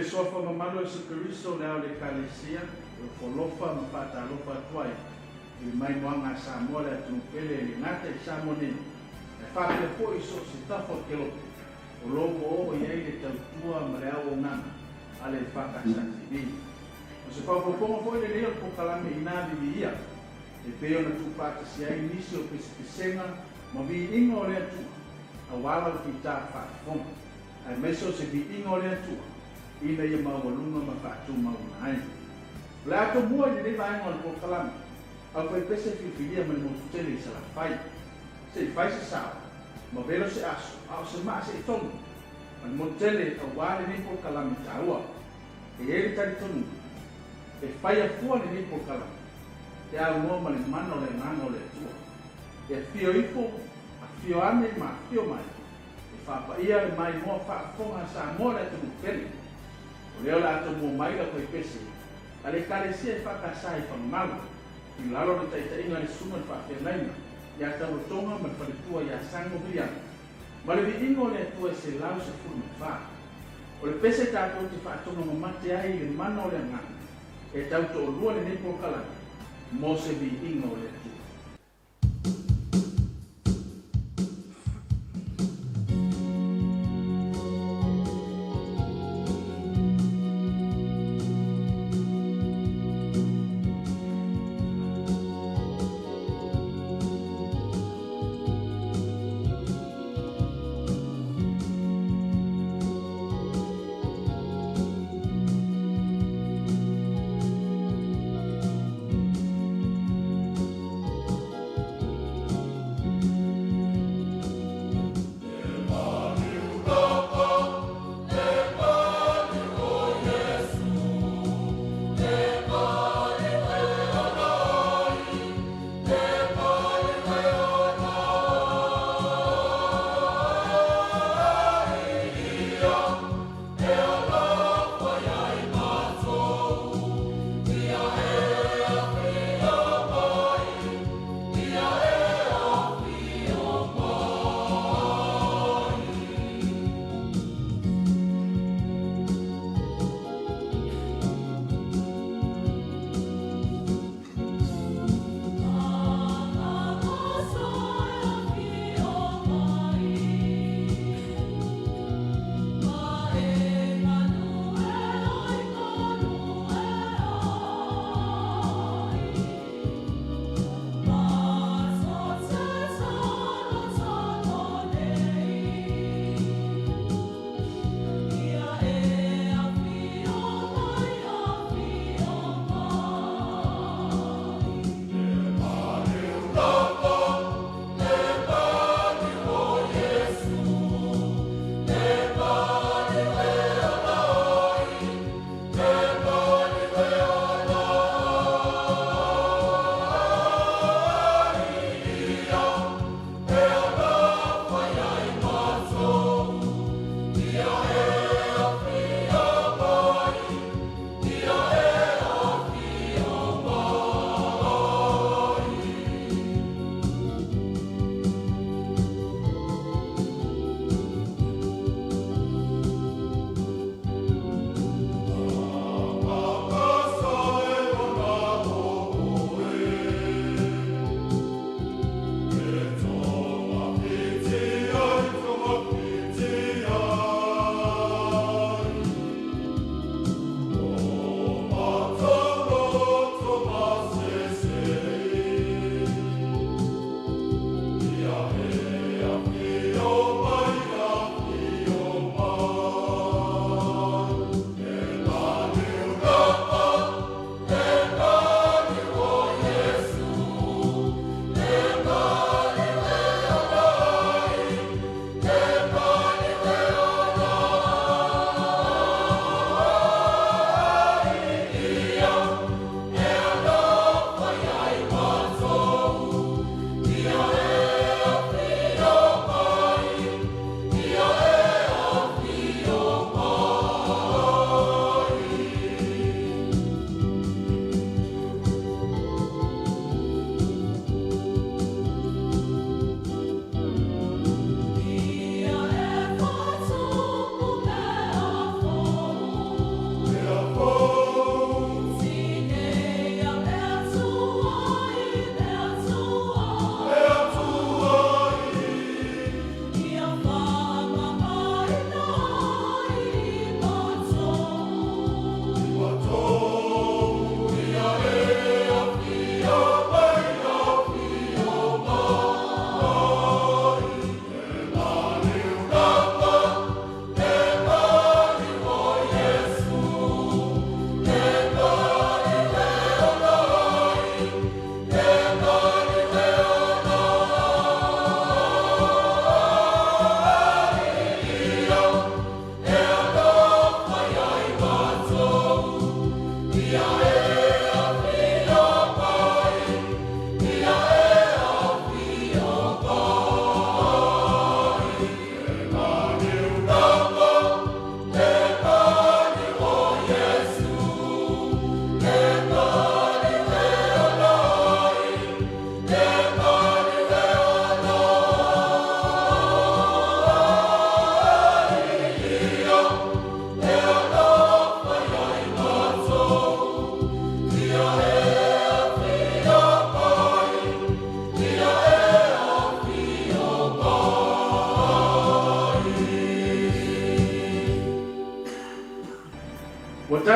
le sofa mamalo se Keriso le au le kalesia, o folofa ma pata lofa tuai, i mai moanga Samoa le atunupele le ngata i Samonini. E whapea po iso se tafo kelote, o loko o iei le tautua ma le au o ngana, ale whakasatiri. O se whapoponga foi le leo po kalame ina vivi ia, e peo na tupata si ai nisi o pesipisenga, ma vi inga o le atua, a wala o pita whafonga. Ai meso se vi inga o le atua, ina ia mawalunga ma whatu mauna ai. Le ato mua i le vaenga o le po kalame, au fai pese fifilia ma le motutele i sala fai. Se fai se sao, ma velo se aso, au se maa se tonu. Ma le motutele au wale ni po kalame taua, e eri tari tonu, e fai a fua ni po kalame. E au mua ma le mano le ngano le tua. E fio ipo, a fio ane ma fio mai. E whapa ia le mai mua whaafonga sa mua le tunu pele. O leo la ato mua mai la koe pese. A le kare sia e whakasa i whamala. I lalo le taita inga le suma le whawhenaina. Ia tau tonga ma le whaletua ia sango viana. Ma le vi ingo le atua e se lau se fulu wha. O le pese tātou te whaatonga ma mate ai le mana o le ngana. E tau to o lua le nepo kalani. Mo se vi ingo le atua.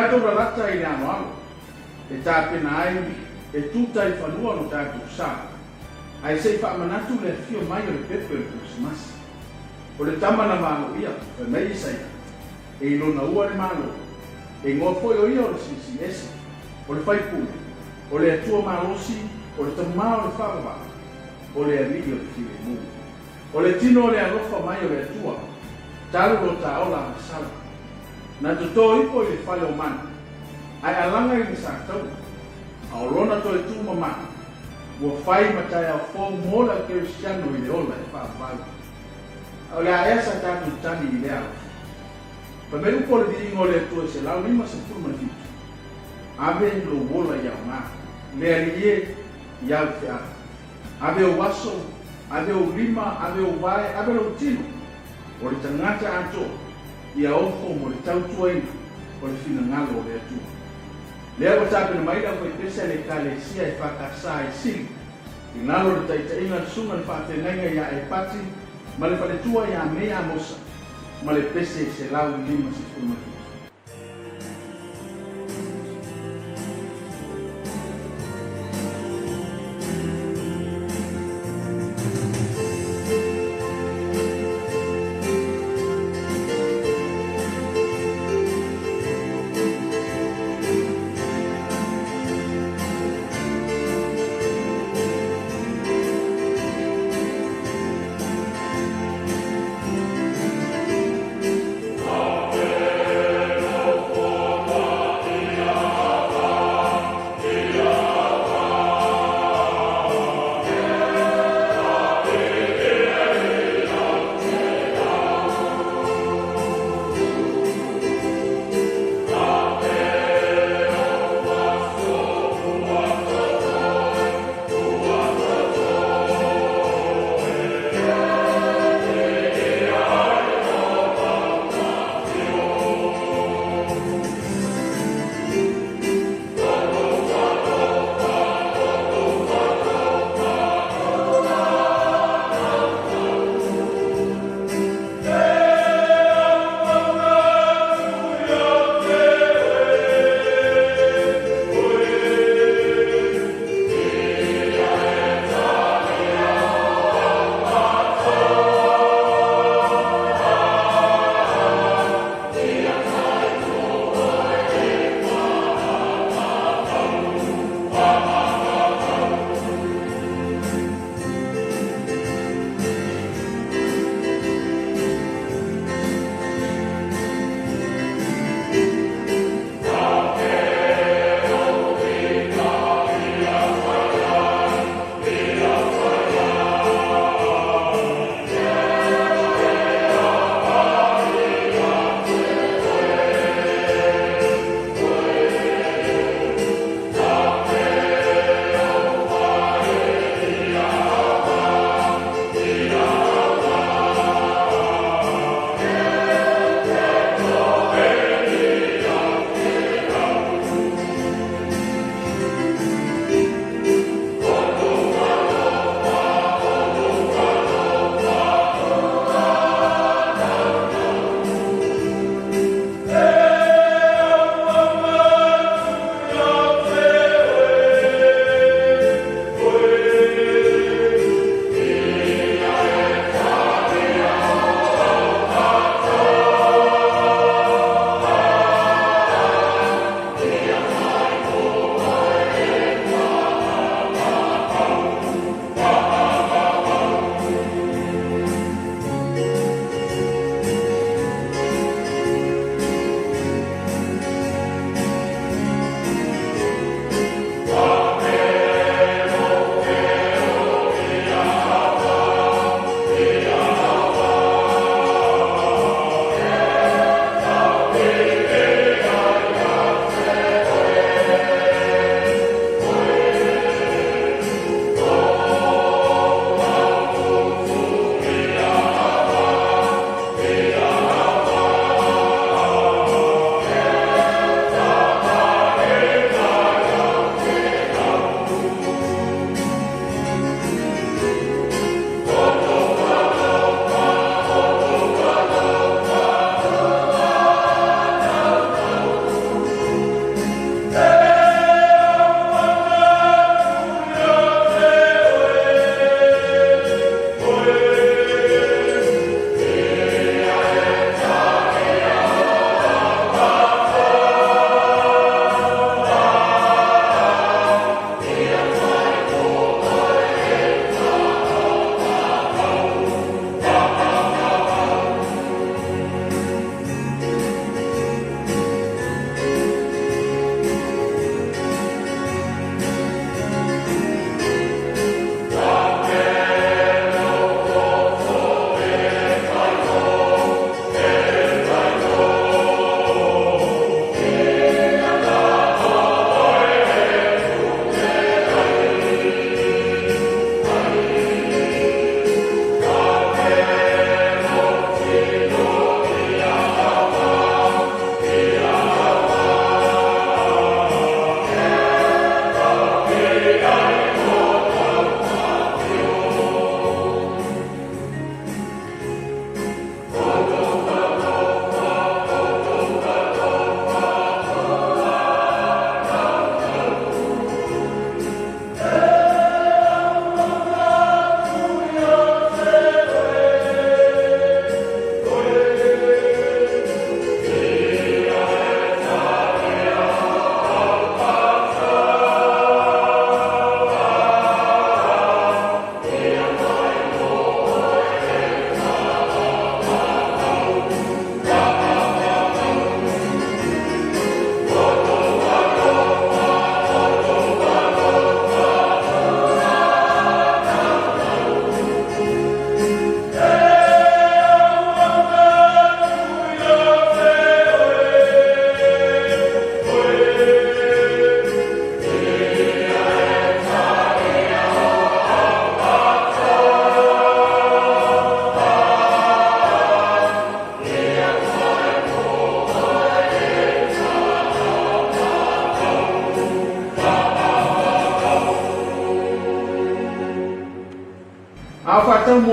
tātou lalata i le anoalo, e tāpena ai, e tuta i whanua no tātou sā. Ai sei whaamanatu le fio mai o le pepe o le Christmas. O le tamana malo ia, e mei sai, e ilona ua le malo, e ngō foi o ia o le sisi esi, o le whaipule, o le atua malosi, o le tamā o le whakawaka, o le amiri o le while mū. O le tino o le alofa mai o le atua, talu o ta ola a sala. Na tuto ipo i le whale o mana, ai alanga i le sātau, a o lona to e tū mamana, ua whai matai au fōu mola Kristiano i le ola e whaapau. O le aesa tātou tani i le alofa. Pa me upo le di ingo le atua se lau lima se pulu manifitu. Ave lo wola iau ngā, le alie iau whia. Ave o waso, ave o lima, ave o vai, ave o tino. O le tangata anto, ia ofo mo le tautua ina, o le fina ngalo o le atua. Lea wa tāpena maida koe pesa le kalesia e whakasa e sili. I ngalo le taitainga sunga le whaatenanga ia e pati, ma le whaletua ia mea mosa, ma le pese se lau lima se furumaki. Amen.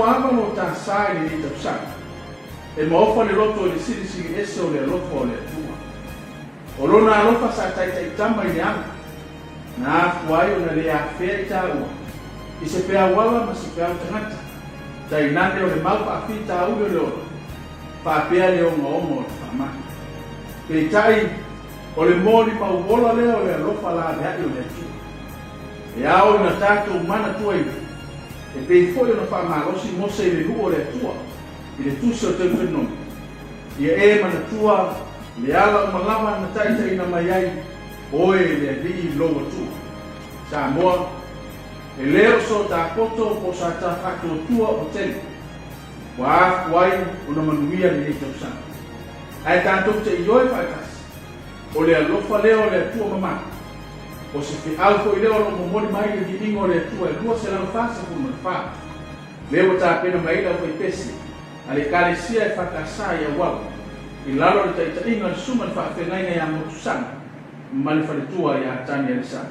anga mo ta sai ni ta sa. E mo fa le loto le sili ese o le lofa o le tua. O lona lofa sa tai tama ni anga. Na fuai o na le afea ta ua. I se pea wala ma se pea tangata. Tai nane o le mau pa fita u le o. Pa pea le o ngomo o whama. Pe tai o le mori pa uola le o le lofa la vea o le tua. E ao na tātou mana tua iwi. E pei foi o na whamalosi mo se le hu o le tua. I le tusi o te whenong. Ia e mana tua le ala o malama na taitai na mai ai. Oe le vii loa tua. Sa moa, e leo so ta koto po sa ta whato tua o tele. Wa a wai o na manuia ni nei tausana. Ai tātou te ioi whaitasi. O le alofa leo le tua mamana. O se fi alko i leo lo momori mai le viingo le tua e lua se lana fasa ku mana wha. Leo ta pena mai la fai pesi. Ale kalesia e whakasa i a wau. I lalo le taita inga le suman whaafengai ngai a motusanga. Mali whalitua i a tani alisa.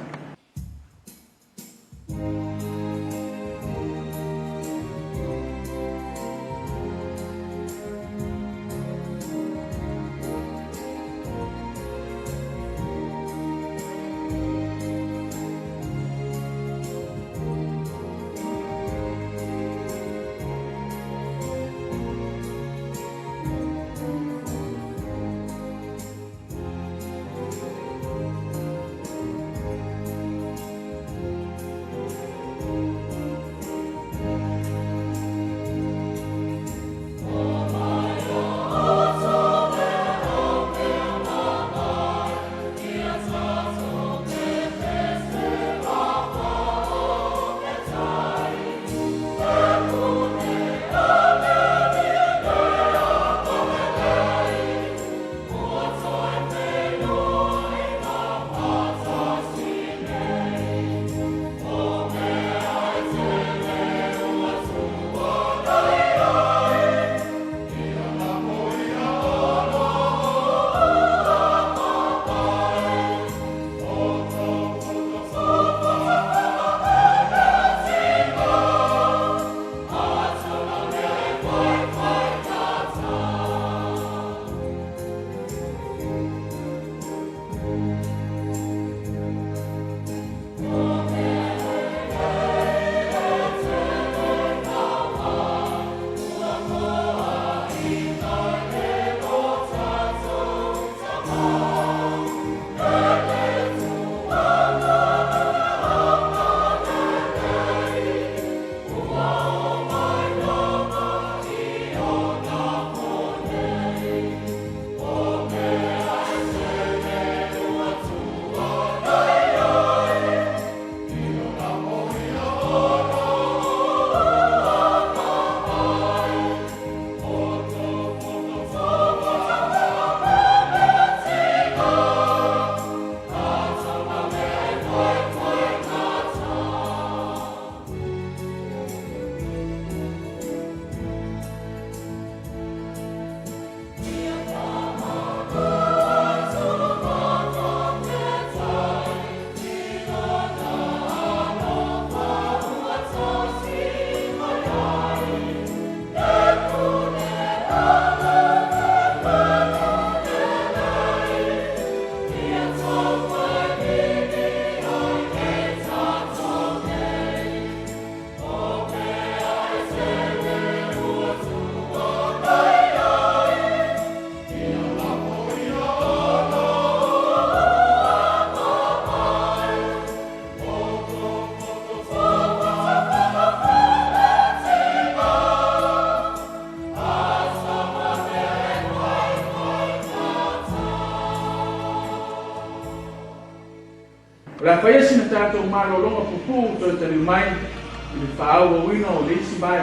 La whaia sina tātou mālolonga pupu tō tari mai i le whaau o wina o le isi mai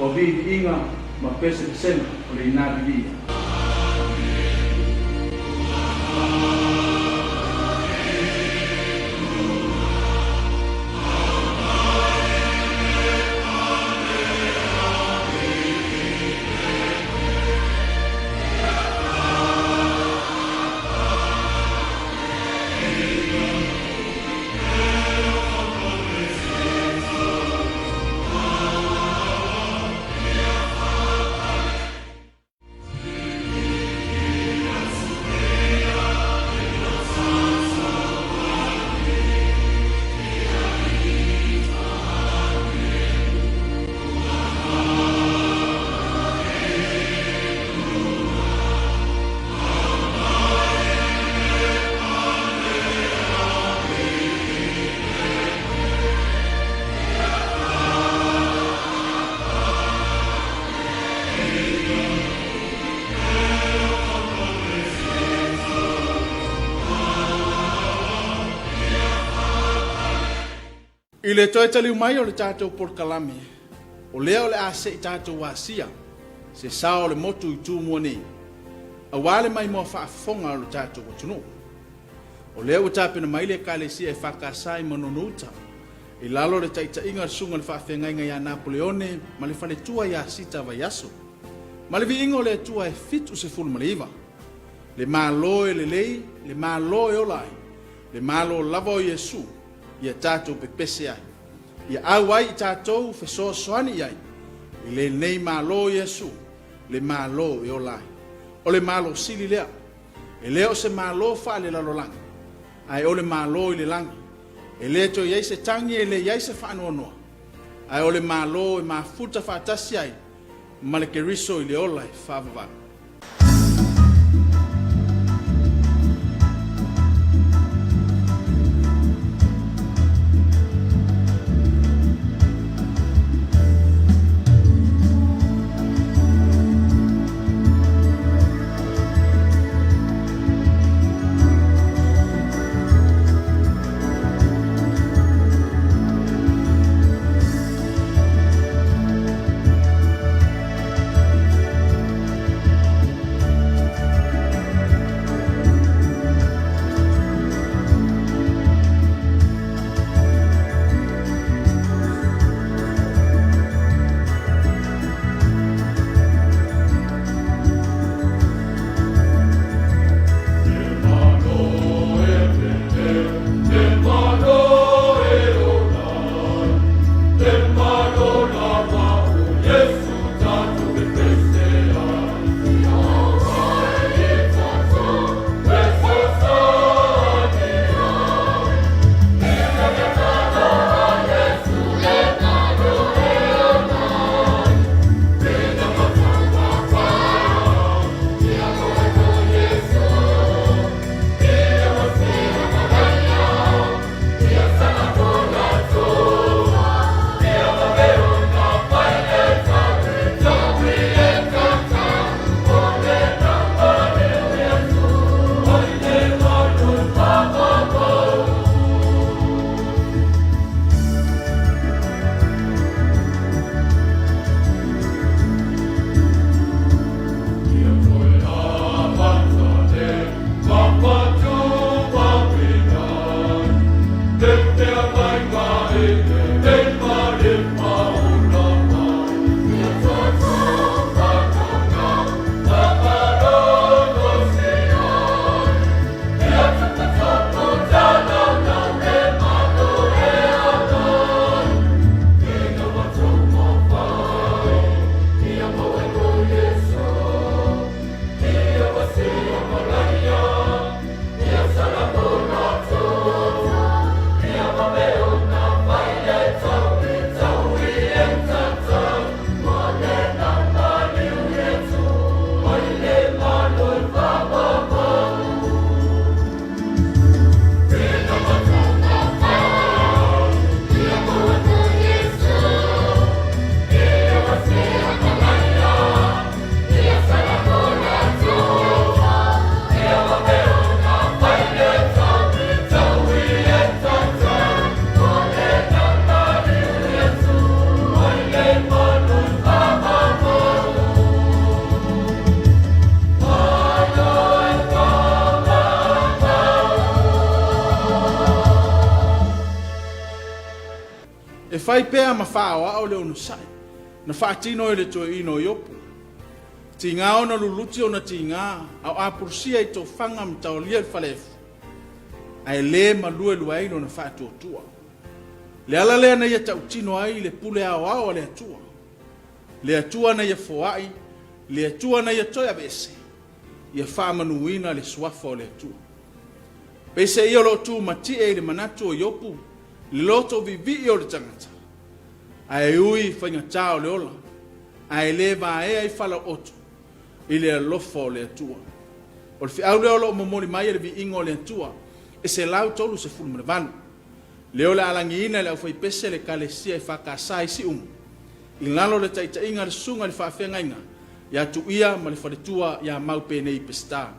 o vivi inga ma pese sena o le ina vivia. I le toi tali mai o le tātou porkalame. O lea o le ase I tātou wasia. Se sao le motu I tū mua nei. A wale mai mua whaafonga o le tātou o tunu. O lea o tāpena mai le kalesia e whakasai manonuta. I lalo le taita inga sunga le whaafenga inga ia Napoleone, ma le whale tua ia sita vai aso. Ma le vi ingo le tua e fitu se fulu ma le iwa. Le malo e le lei, le malo e olai. Le malo lava o Yesu, ia tātou pepese ai. Ia au ai I tātou fesoa soani ai. I le nei malo o Yesu, le malo e olai. O le malo sili lea. E leo se malo wha le lalolanga. Ai o le malo I le langa. E le to iai se tangi e le iai se whanua noa. Ai o le malo e mafuta whaatasi ai. Ma le keriso I le olai whaavavara. E fai pea ma whaawa o leo no sai. Na whaatino e le to ino iopu. Ti ngā o na luluti o na ti ngā. Au apurusia I to whanga mtao lia whalefu. Ai le ma lue luai no na whaatua tua. Le ala lea na ia tau tino ai le pule ao ao le atua. Le atua na ia foai. Le atua na ia toia vese. Ia whaamanuina le suafa o le atua. Pese ia lo tu mati e le manatu o iopu. Le loto vivi o le tangata. Ai ui whainga o le ola. Ai le va e ai whala oto. I le alofa o le atua. O le whiau le ola o momori mai le vi ingo o le atua. E se lau tolu se fulu mene vanu. Le ola alangi ina le au whai pese le kalesia I whakasai si umu. I lalo le taita inga le sunga le whaafenga inga. Ia tu ia ma le wharetua ia maupe nei pesta.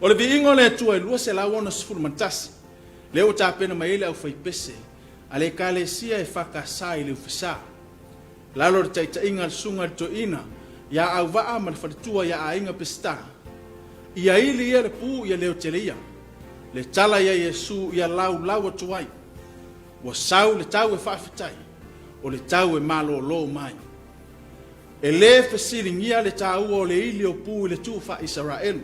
O le viingo le tua lua se la wona sfulu mantasi. Le o tapena mai le au fai pese. Ale kalesia e whakasai le ufisa. Lalo le taita inga sunga to ina. Ya au waa ma le whalitua ya a inga pesta. Ia ili ia le pu ia leo telia. Le tala ia Yesu ia lau atuai. Wa sau le tau e whaafitai. O le tau e malo lo mai. E le fesilingia le tau o le ili o pu le tufa Israel.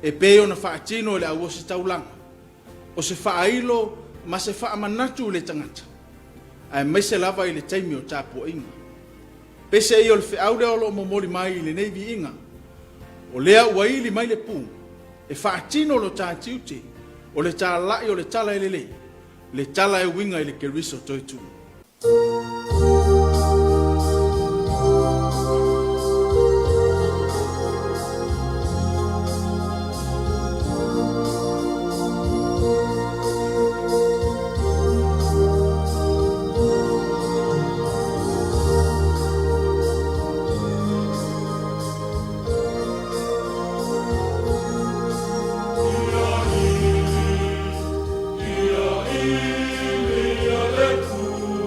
E peo na whaatino le au si taulanga. O se whaailo ma se whaamanatu le tangata. Ai mai se lava i le taimi o tapo inga. Pese i o le whiau le olo momoli mai i le neivi inga. O lea ua ili mai le pū. E whaatino lo tātiute. O le tā lai o le tala e lele. Le tala e winga i le keriso toitu. Ia i mea le pū.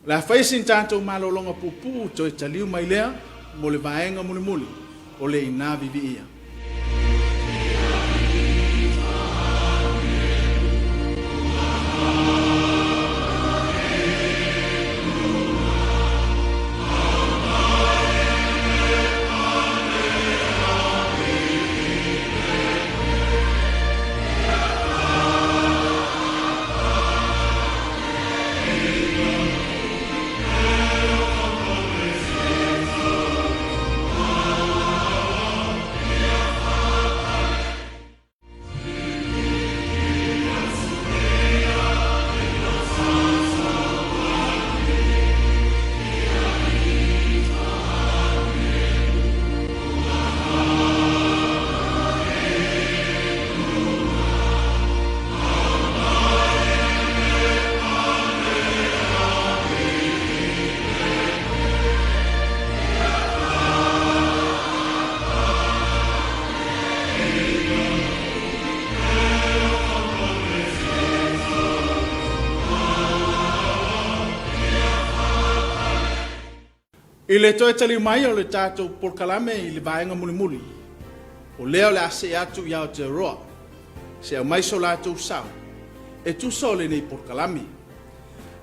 La faisin tātou malolonga pupu to e taliu mai lea mo le vaenga muli o le ina vivi ia. I le toe tali mai o le tātou porkalame I le vaenga muli. O leo le ase atu ia o te roa. Se au mai so lātou sao. E tu so le nei porkalame.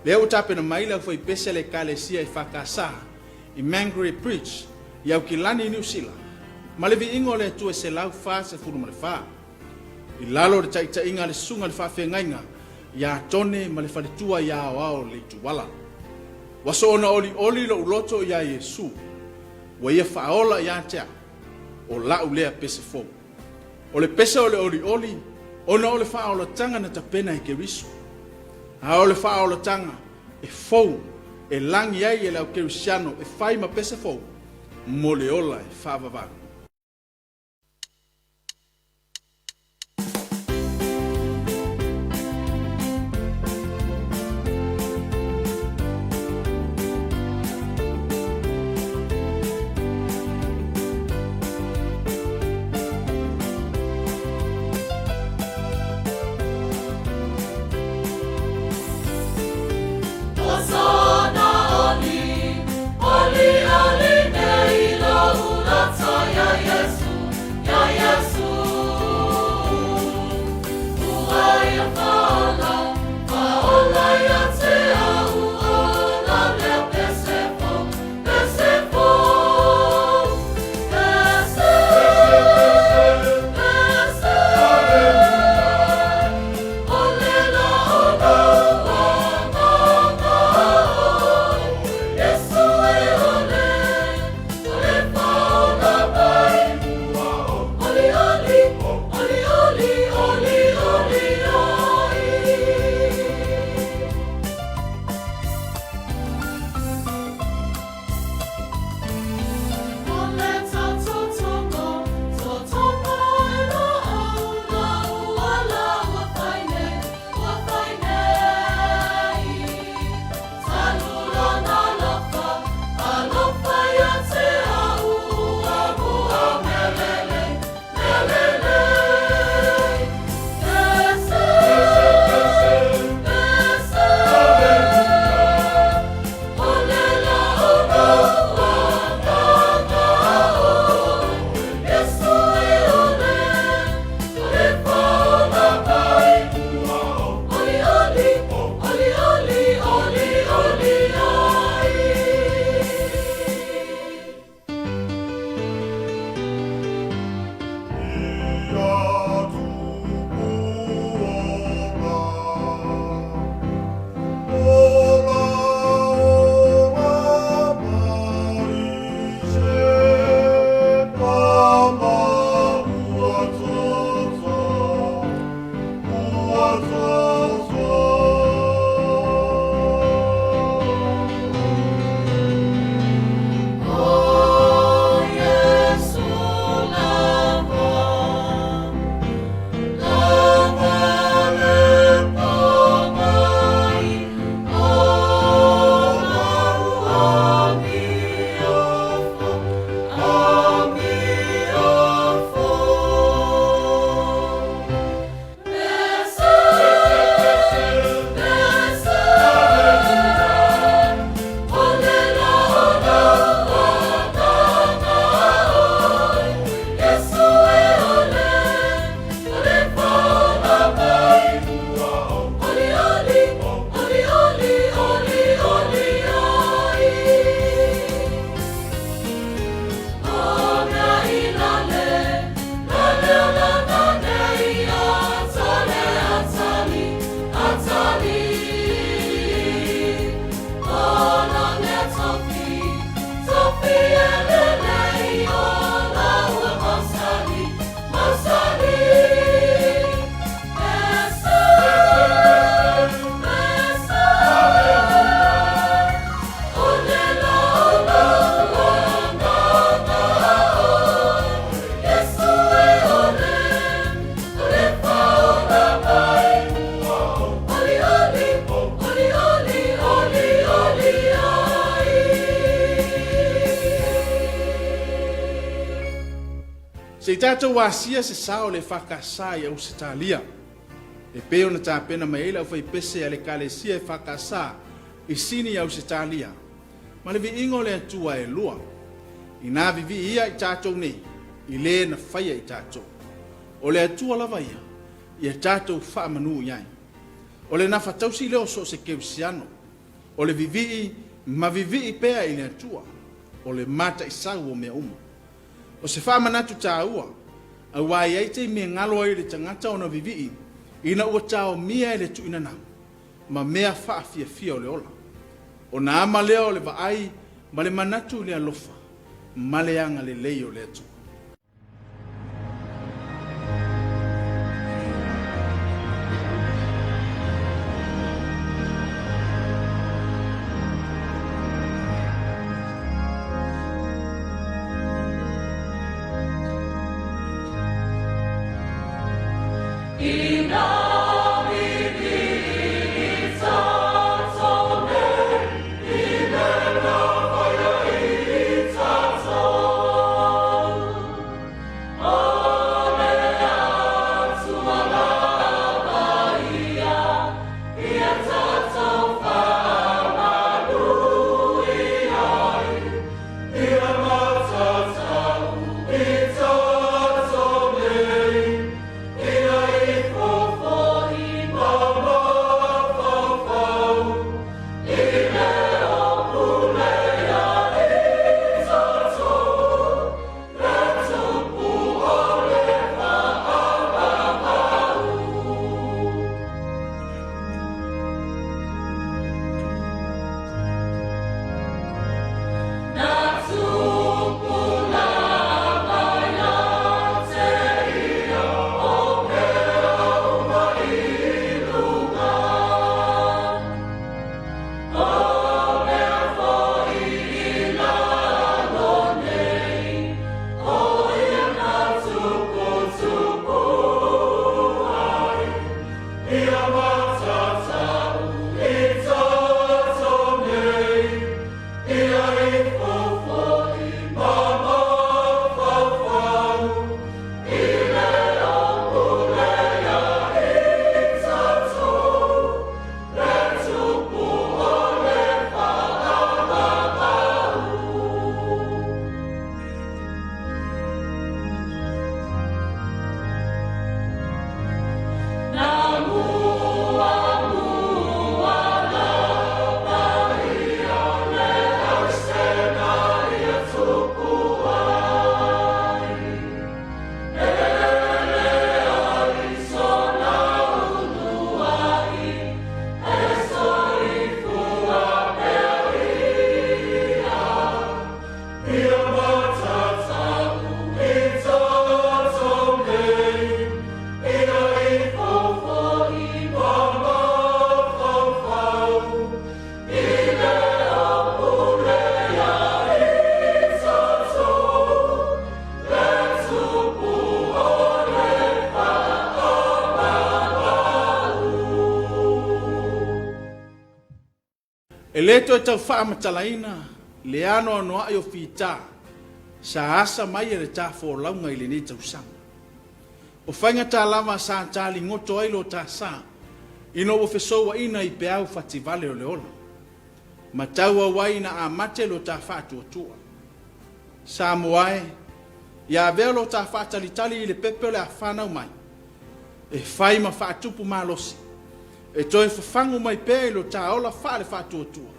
Leo tapena mai lau fai pese le kalesia I whakasa. I Mangere Preach. Iau ki lani New Zealand. Ma le vi ingo le tu e se lau wha se furu ma le wha. I lalo le taita inga le sunga le whawhengainga. Ia tone ma le whaletua ia ao le tuwala. Waso ona oli lo uloto ya Yesu. Wa ia faola ya tea. O la ulea pese fo. O le pese ole oli. Ona ole faola tanga na tapena I keriso. A ole faola tanga e fo. E langi ai e lau kerisiano e fai ma pese fo. Mole ola e favavanga. Oli, oli, nei lo ulatsoya. Se tātou wasia se sao le whakasā i Ausitalia. E peo na tāpena mai ila ufai pese a le kalesia e whakasā i sini i Ausitalia. Ma le vi ingo le atua e lua. I nā vivi ia i tātou nei, i le na whaia i tātou. O le atua lava ia, i a tātou wha manu iai. O le na whatausi leo so se keusiano. O le vivi, ma vivi i pea i le atua. O le mata i sau o mea umu. O se wha manatu tā ua, a wai ai te mea ngalo ai le tangata o na vivi, ina ua tāo mia e le tu ina nau, ma mea wha fia fia o le ola. O na ama leo le vaai, ma le manatu le alofa, ma le anga le lei o le atu. E leto e tau wha matalaina, le ano anoa i o whita, sa asa mai e le tā launga i le ni tau sanga. O whainga tā lama sa tali ngoto ailo tā sa, ino o whesoa ina i peau whativale o le ola. Ma taua waina a mate lo tā whātua tua. Sa moae, ia velo tā whātalitali i le pepe le a whanau mai. E whai ma whātupu malosi. E toi whafangu mai pē lo tā ola whāle whātua tua.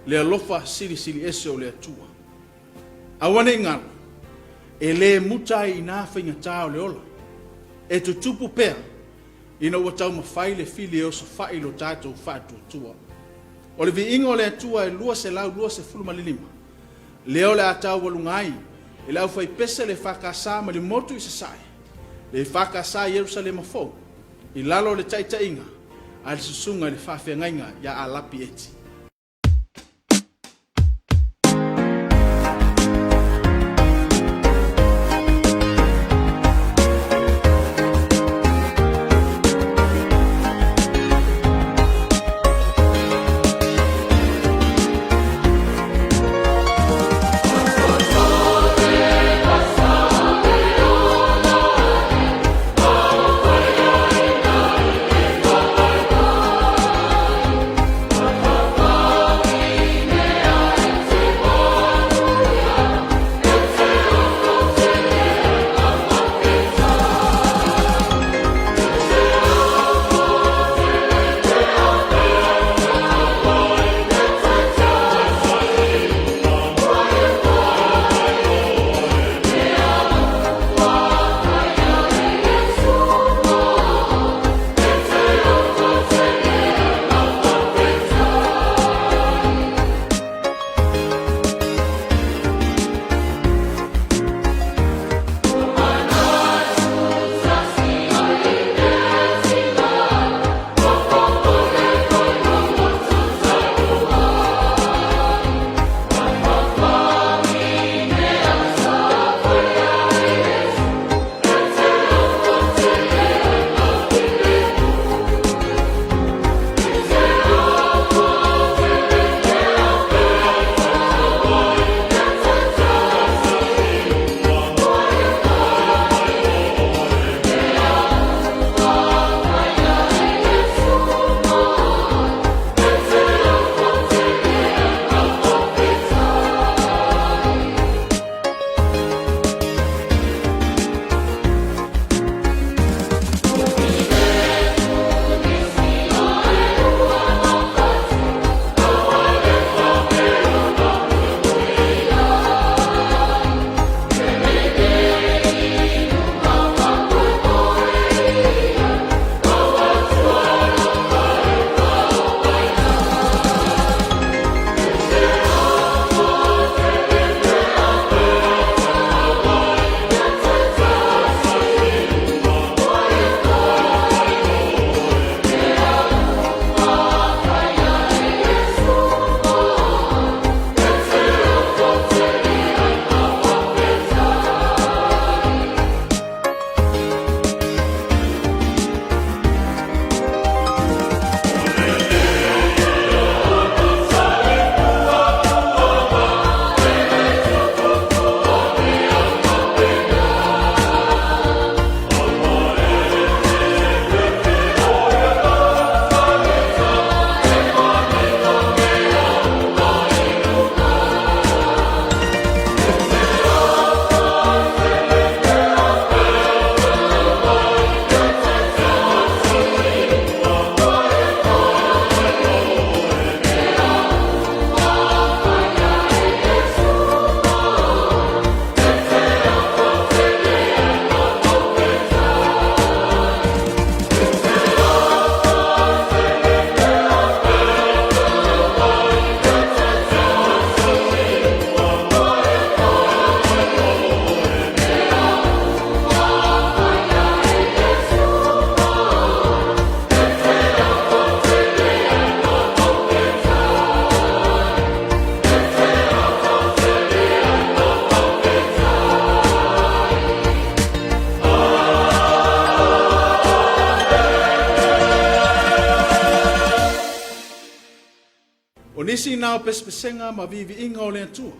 Le alofa siri siri ese o le atua. Awane ngaro, e le mutai i nā whainga tā o le ola. E tu tupu pēr, ina ua tau mawhai le fili e oso whai lo tātou whātua tua. O le vi ingo le atua e lua se lau lua se fuluma lilima. Leo le atau walungai, e lau whai pese le whakasā ma le motu i se sae. Le whakasā Jerusalem a fau, i lalo le taita inga, a le susunga le whawhengainga ya a lapi eti. O nisi nao pespesenga ma vivi inga o le atua.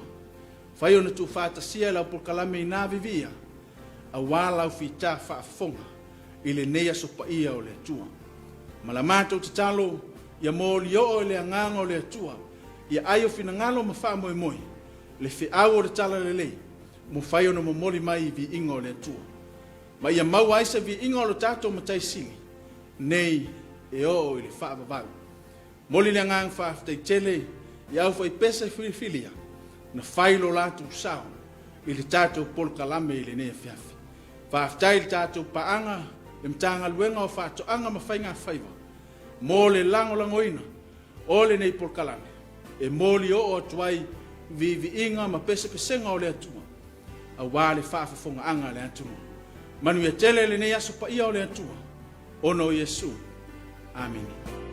Fai ona tu whātasia lau polkalame I nā vivia. A wālau whita whaafonga. I le neia sopa ia o le atua. Ma la mātou te talo, ia mōli o le anganga o le atua. Ia aio fina ngalo ma wha moe moe. Le whi au o le tala le lei. Mo whai ona mo moli mai vi inga o le atua. Ma ia mau aisa vi inga o le tātou ma taisili. Nei e o I le wha vavau. Moli le ngang whaaftei tele, I au whai pesa whirifilia, na whailo lātou sao, I le tātou polkalame I le nea whiawhi. Whaaftei le tātou paanga, le mtanga luenga o whaatoanga ma whainga whaiva. Mō le lango langoina, o le nei polkalame, e mōli o atuai vivi inga ma pesa pesenga o le atua, a wale whaafafonga anga le atua. Manu e tele le nea sopa ia o le atua, ono Yesu. Amen.